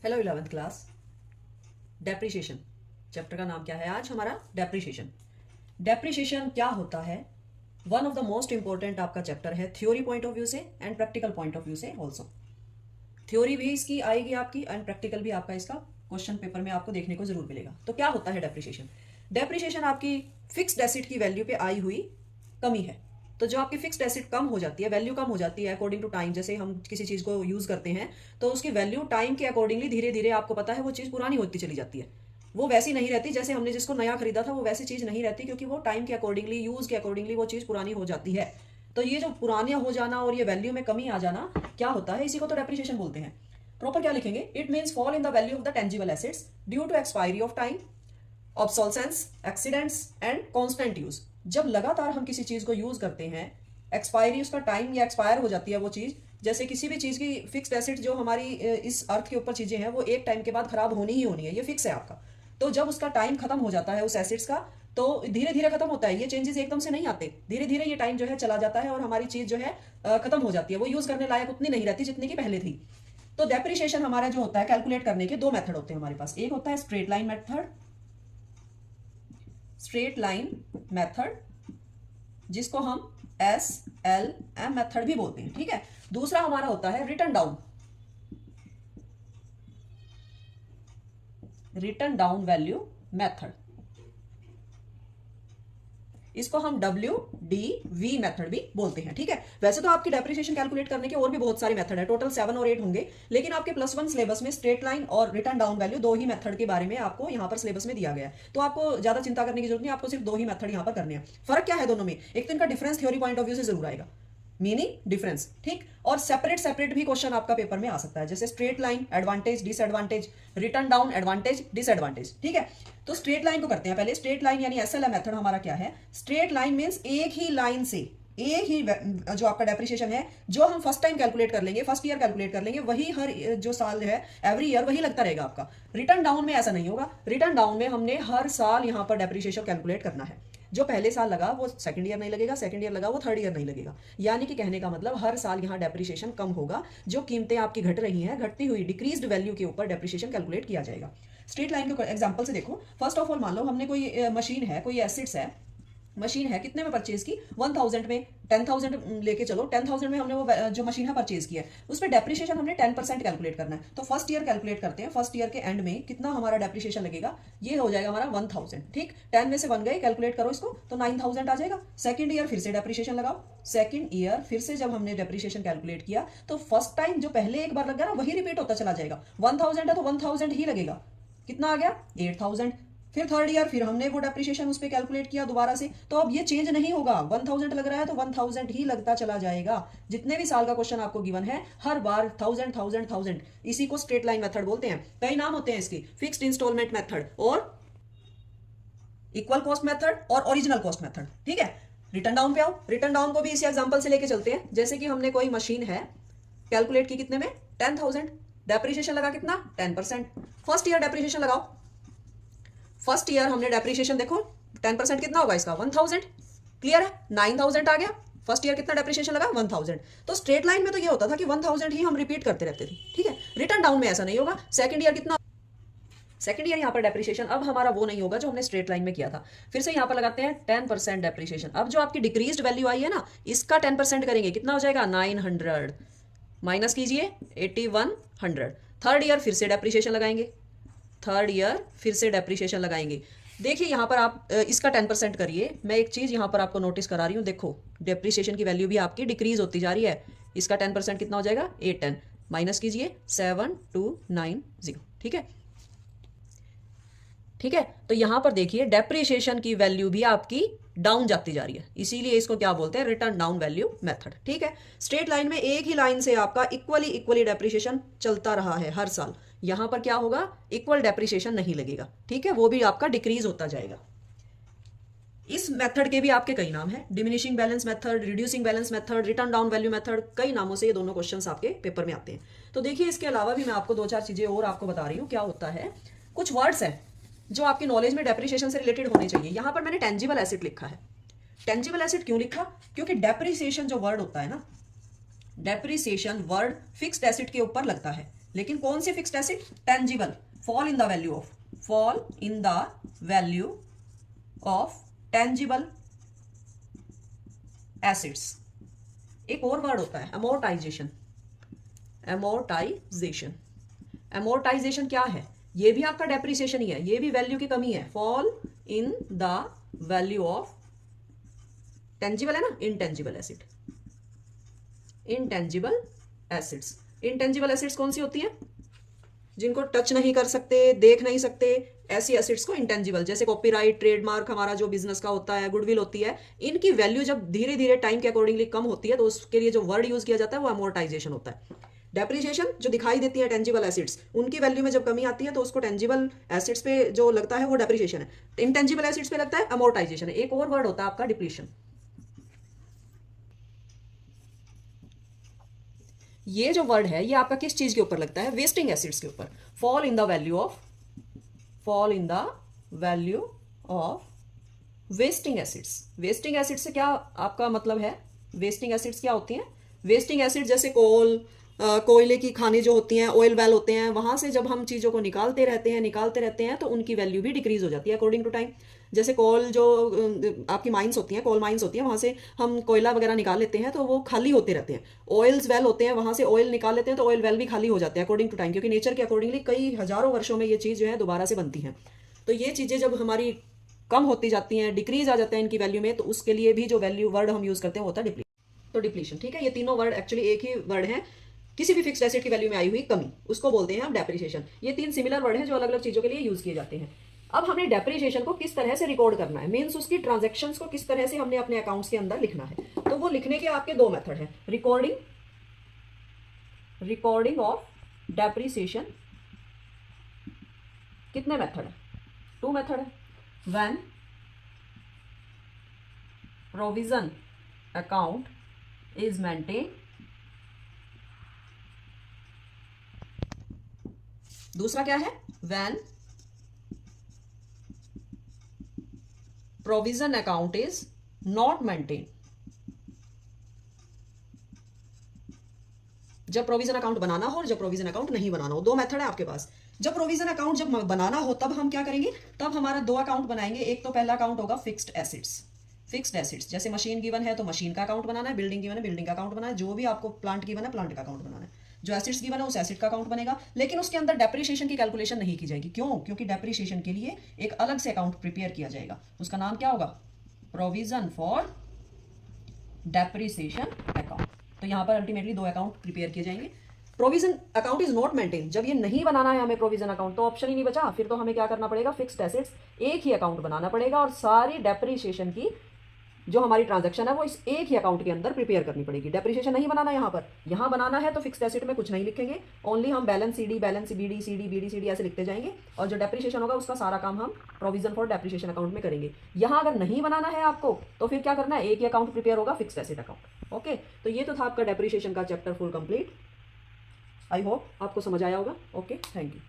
Hello 11th class. Depreciation chapter का नाम क्या है आज हमारा? डेप्रिसिएशन। डेप्रिसिएशन क्या होता है? One of the most important आपका चैप्टर है थ्योरी पॉइंट ऑफ व्यू से and practical point of view से ऑल्सो। थ्योरी भी इसकी आएगी आपकी एंड प्रैक्टिकल भी आपका इसका क्वेश्चन पेपर में आपको देखने को जरूर मिलेगा। तो क्या होता है डेप्रिसिएशन? डेप्रिसिएशन आपकी फिक्स्ड एसेट की वैल्यू पे आई हुई कमी है। तो जो आपकी फिक्स्ड एसेट कम हो जाती है, वैल्यू कम हो जाती है अकॉर्डिंग टू टाइम, जैसे हम किसी चीज को यूज करते हैं तो उसकी वैल्यू टाइम के अकॉर्डिंगली धीरे धीरे आपको पता है वो चीज पुरानी होती चली जाती है। वो वैसी नहीं रहती जैसे हमने जिसको नया खरीदा था, वो वैसी चीज नहीं रहती क्योंकि वो टाइम के अकॉर्डिंगली, यूज के अकॉर्डिंगली वो चीज पुरानी हो जाती है। तो ये जो पुराना हो जाना और ये वैल्यू में कमी आ जाना क्या होता है, इसी को तो डेप्रिसिएशन बोलते हैं। प्रॉपर क्या लिखेंगे? It means fall in the value of the tangible assets due to expiry of time, obsolescence, accidents and constant use. जब लगातार हम किसी चीज को यूज करते हैं, एक्सपायरी उसका टाइम या एक्सपायर हो जाती है वो चीज, जैसे किसी भी चीज की फिक्स्ड एसेट जो हमारी इस अर्थ के ऊपर चीजें हैं वो एक टाइम के बाद खराब होनी ही होनी है, ये फिक्स है आपका। तो जब उसका टाइम खत्म हो जाता है उस एसेट्स का, तो धीरे धीरे खत्म होता है, ये चेंजेस एकदम से नहीं आते, धीरे धीरे ये टाइम जो है चला जाता है और हमारी चीज जो है खत्म हो जाती है, वो यूज करने लायक उतनी नहीं रहती जितनी की पहले थी। तो डेप्रिसिएशन हमारा जो होता है कैलकुलेट करने के दो मेथड होते हैं हमारे पास। एक होता है straight line method, straight line method जिसको हम SLM मेथड भी बोलते हैं, ठीक है। दूसरा हमारा होता है रिटर्न डाउन वैल्यू मेथड, इसको हम WDV मेथड भी बोलते हैं, ठीक है। वैसे तो आपकी डेप्रिसिएशन कैलकुलेट करने के और भी बहुत सारे मेथड है, टोटल 7 और 8 होंगे, लेकिन आपके +1 सिलेबस में स्ट्रेट लाइन और रिटर्न डाउन वैल्यू दो ही मेथड के बारे में आपको यहाँ पर सिलेबस में दिया गया है। तो आपको ज्यादा चिंता करने की जरूरत नहीं, आपको सिर्फ दो ही मेथड यहाँ पर करने हैं। फर्क क्या है दोनों में? एक तो इनका difference theory point of view से जरूर आएगा, मीनिंग डिफरेंस, ठीक। और सेपरेट भी क्वेश्चन आपका पेपर में आ सकता है, जैसे straight line advantage disadvantage, return down advantage disadvantage, ठीक है। तो स्ट्रेट लाइन को करते हैं पहले। स्ट्रेट लाइन यानी SLM मेथड हमारा क्या है? स्ट्रेट लाइन मींस एक ही लाइन से एक ही जो आपका डेप्रिसिएशन है जो हम फर्स्ट टाइम कैलकुलेट कर लेंगे, फर्स्ट ईयर कैलकुलेट कर लेंगे, वही हर जो साल है एवरी ईयर वही लगता रहेगा आपका। रिटर्न डाउन में ऐसा नहीं होगा। रिटर्न डाउन में हमने हर साल यहाँ पर डेप्रिसिएशन कैलकुलेट करना है। जो पहले साल लगा वो सेकंड ईयर नहीं लगेगा, सेकंड ईयर लगा वो थर्ड ईयर नहीं लगेगा। यानी कि कहने का मतलब हर साल यहाँ डेप्रिसिएशन कम होगा, जो कीमतें आपकी घट रही हैं, घटती हुई डिक्रीज्ड वैल्यू के ऊपर डेप्रिसिएशन कैलकुलेट किया जाएगा। स्ट्रेट लाइन के एग्जांपल से देखो। फर्स्ट ऑफ ऑल मान लो हमने कोई मशीन है, कोई एसेट्स है, मशीन है, कितने में परचेज की? 1000 में, 10,000 लेके चलो, 10,000 में हमने वो जो मशीन है परचेज की है, उस पर डेप्रिसिएशन हमने 10% कैलकुलेट करना है। तो फर्स्ट ईयर कैलकुलेट करते हैं, फर्स्ट ईयर के एंड में कितना हमारा डेप्रिसिएशन लगेगा? ये हो जाएगा हमारा 1000, ठीक। 10 में से 1 गए, कैलकुलेट करो इसको, तो 9000 आ जाएगा। सेकंड ईयर फिर से डेप्रिसिएशन लगाओ, सेकंड ईयर फिर से जब हमने डेप्रिसिएशन कैलकुलेट किया तो फर्स्ट टाइम जो पहले एक बार लग गया ना वही रिपीट होता चला जाएगा। 1000 है तो 1000 ही लगेगा। कितना आ गया? 8000। फिर थर्ड ईयर फिर हमने वो डेप्रिसिएशन उस पर कैलकुलेट किया दोबारा से, तो अब ये चेंज नहीं होगा। 1000 लग रहा है तो 1000 ही लगता चला जाएगा। जितने भी साल का क्वेश्चन आपको गिवन है हर बार 1000। इसी को स्ट्रेट लाइन मेथड बोलते हैं। कई नाम होते हैं इसके, फिक्स्ड इंस्टॉलमेंट मेथड और इक्वल कॉस्ट मेथड और ओरिजिनल कॉस्ट मेथड, ठीक है। रिटर्न डाउन पे आओ। रिटर्न डाउन को भी इसी एग्जाम्पल से लेके चलते हैं। जैसे कि हमने कोई मशीन है कैलकुलेट की कितने में? 10,000, डेप्रिसिएशन लगा कितना? 10%। फर्स्ट ईयर डेप्रिसिएशन लगाओ। फर्स्ट ईयर हमने डेप्रिसिएशन देखो 10% कितना होगा इसका? 1000। क्लियर है? 9000 आ गया। फर्स्ट ईयर कितना डेप्रिसिएशन लगा? 1000। तो स्ट्रेट लाइन में तो ये होता था कि 1000 ही हम रिपीट करते रहते थे, ठीक है। रिटर्न डाउन में ऐसा नहीं होगा। सेकंड ईयर कितना? सेकंड ईयर यहाँ पर डेप्रिसिएशन अब हमारा वो नहीं होगा जो हमने स्ट्रेट लाइन में किया था। फिर से यहाँ पर लगाते हैं 10% डेप्रिसिएशन। अब जो आपकी डिक्रीज्ड वैल्यू आई है ना, इसका 10% करेंगे, कितना हो जाएगा? 900 माइनस कीजिए 8100। थर्ड ईयर फिर से डेप्रिसिएशन लगाएंगे, थर्ड ईयर फिर से डेप्रिसिएशन लगाएंगे। देखिए यहाँ पर आप इसका 10% करिए। मैं एक चीज यहाँ पर आपको नोटिस करा रही हूँ, देखो डेप्रिसिएशन की वैल्यू भी आपकी डिक्रीज होती जा रही है। इसका 10% कितना हो जाएगा? 810 माइनस कीजिए 7290, ठीक है, ठीक है। तो यहां पर देखिए डेप्रिसिएशन की वैल्यू भी आपकी डाउन जाती जा रही है, इसीलिए इसको क्या बोलते हैं? रिटर्न डाउन वैल्यू मेथड, ठीक है। स्ट्रेट लाइन में एक ही लाइन से आपका इक्वली डेप्रिसिएशन चलता रहा है हर साल। यहां पर क्या होगा? इक्वल डेप्रिसिएशन नहीं लगेगा, ठीक है, वो भी आपका डिक्रीज होता जाएगा। इस मेथड के भी आपके कई नाम हैं, diminishing balance method, reducing balance method, return down value method, कई नामों से ये दोनों क्वेश्चंस आपके पेपर में आते हैं। तो देखिए इसके अलावा भी मैं आपको 2-4 चीजें और आपको बता रही हूँ। क्या होता है? कुछ वर्ड्स हैं जो आपकी नॉलेज में डेप्रिसिएशन से रिलेटेड होने चाहिए। यहां पर मैंने टेंजिबल एसेट लिखा है। टेंजिबल एसेट क्यों लिखा? क्योंकि डेप्रिसिएशन जो वर्ड होता है ना, डेप्रिसिएशन वर्ड फिक्स्ड एसेट के ऊपर लगता है। लेकिन कौन सी fixed asset? Tangible. Fall in the value of, fall in the value of tangible assets. एक और वर्ड होता है अमोर्टाइजेशन। एमोर्टाइजेशन, एमोर्टाइजेशन क्या है? ये भी आपका डेप्रिसिएशन ही है, ये भी वैल्यू की कमी है। Fall in the value of tangible है ना, intangible asset. Intangible assets, intangible assets कौन सी होती है? जिनको टच नहीं कर सकते, देख नहीं सकते, ऐसी एसेट्स को इंटेंजिबल, जैसे कॉपीराइट, ट्रेडमार्क हमारा जो बिजनेस का होता है, गुडविल होती है, इनकी वैल्यू जब धीरे धीरे टाइम के अकॉर्डिंगली कम होती है तो उसके लिए जो वर्ड यूज किया जाता है वो अमोर्टाइजेशन होता है। डेप्रिसिएशन जो दिखाई देती है टेंजिबल एसेट्स, उनकी वैल्यू में जब कमी आती है तो उसको टेंजिबल एसेट्स पे जो लगता है वो डेप्रिसिएशन है, इंटेंजिबल एसेट्स पे लगता है अमोर्टाइजेशन है। एक और वर्ड होता है आपका डिप्लीशन। ये जो वर्ड है ये आपका किस चीज के ऊपर लगता है? वेस्टिंग एसिड्स के ऊपर। Fall in the value of, fall in the value of wasting acids. Wasting acids से क्या आपका मतलब है? वेस्टिंग एसिड्स क्या होती हैं? वेस्टिंग एसिड जैसे कोल, कोयले की खानें जो होती हैं, ऑयल वेल होते हैं, वहां से जब हम चीज़ों को निकालते रहते हैं तो उनकी वैल्यू भी डिक्रीज हो जाती है अकॉर्डिंग टू टाइम। जैसे कोल जो आपकी माइंस होती हैं, कोल माइंस होती हैं, वहां से हम कोयला वगैरह निकाल लेते हैं तो वो खाली होते रहते हैं। ऑयल्स वेल होते हैं, वहां से ऑयल निकाल लेते हैं तो ऑयल वेल भी खाली हो जाते हैं अकॉर्डिंग टू टाइम, क्योंकि नेचर के अकॉर्डिंगली कई हजारों वर्षों में ये चीज़ जो है दोबारा से बनती है। तो ये चीज़ें जब हमारी कम होती जाती हैं, डिक्रीज आ जाते हैं इनकी वैल्यू में, तो उसके लिए भी जो वैल्यू वर्ड हम यूज करते हैं होता है डिप्लीशन। तो डिप्लीशन, ठीक है, ये तीनों वर्ड एक्चुअली एक ही वर्ड है। किसी भी फिक्स्ड एसेट की वैल्यू में आई हुई कमी, उसको बोलते हैं हम डेप्रिसिएशन। ये तीन सिमिलर वर्ड हैं जो अलग अलग चीजों के लिए यूज किए जाते हैं। अब हमने डेप्रिसिएशन को किस तरह से रिकॉर्ड करना है, मीन्स उसकी ट्रांजैक्शंस को किस तरह से हमने अपने अकाउंट्स के अंदर लिखना है, तो वो लिखने के आपके दो मेथड हैं। रिकॉर्डिंग ऑफ डेप्रिसिएशन, कितने मेथड है? 2 मेथड है। When provision account is maintain, दूसरा क्या है? When provision account is not maintain. जब प्रोविजन अकाउंट बनाना हो और जब प्रोविजन अकाउंट नहीं बनाना हो, दो मेथड है आपके पास। जब प्रोविजन अकाउंट जब बनाना हो तब हम क्या करेंगे? तब हमारा दो अकाउंट बनाएंगे। एक तो पहला अकाउंट होगा फिक्स्ड एसेट्स। फिक्स्ड एसेट्स जैसे मशीन गिवन है तो मशीन का अकाउंट बनाना है, बिल्डिंग गिवन है बिल्डिंग का अकाउंट बनाना है, जो भी आपको प्लांट गिवन है प्लांट का अकाउंट बनाना है, जो एसेट्स गिवन है उस एसेट का अकाउंट बनेगा। लेकिन उसके अंदर डेप्रिसिएशन की कैलकुलेशन नहीं की जाएगी। क्यों? क्योंकि डेप्रिसिएशन के लिए एक अलग से अकाउंट प्रिपेयर किया जाएगा, उसका नाम क्या होगा? Provision for depreciation account. तो यहां पर अल्टीमेटली दो अकाउंट प्रिपेयर किए जाएंगे। Provision account is not maintain, जब ये नहीं बनाना है हमें प्रोविजन अकाउंट तो ऑप्शन ही नहीं बचा, फिर तो हमें क्या करना पड़ेगा? फिक्स्ड एसेट्स एक ही अकाउंट बनाना पड़ेगा और सारी डेप्रिसिएशन की जो हमारी ट्रांजैक्शन है वो इस एक ही अकाउंट के अंदर प्रिपेयर करनी पड़ेगी। डेप्रिसिएशन नहीं बनाना यहाँ पर, यहाँ बनाना है तो फिक्स्ड एसेट में कुछ नहीं लिखेंगे, ओनली हम balance CD, balance BD, CD BD CD ऐसे लिखते जाएंगे और जो डेप्रिसिएशन होगा उसका सारा काम हम प्रोविजन फॉर डेप्रिसिएशन अकाउंट में करेंगे। यहाँ अगर नहीं बनाना है आपको तो फिर क्या करना है? एक ही अकाउंट प्रिपेयर होगा, फिक्स्ड एसेट अकाउंट। ओके, तो ये तो था आपका डेप्रिसिएशन का chapter full complete. I hope आपको समझ आया होगा। Okay, thank you.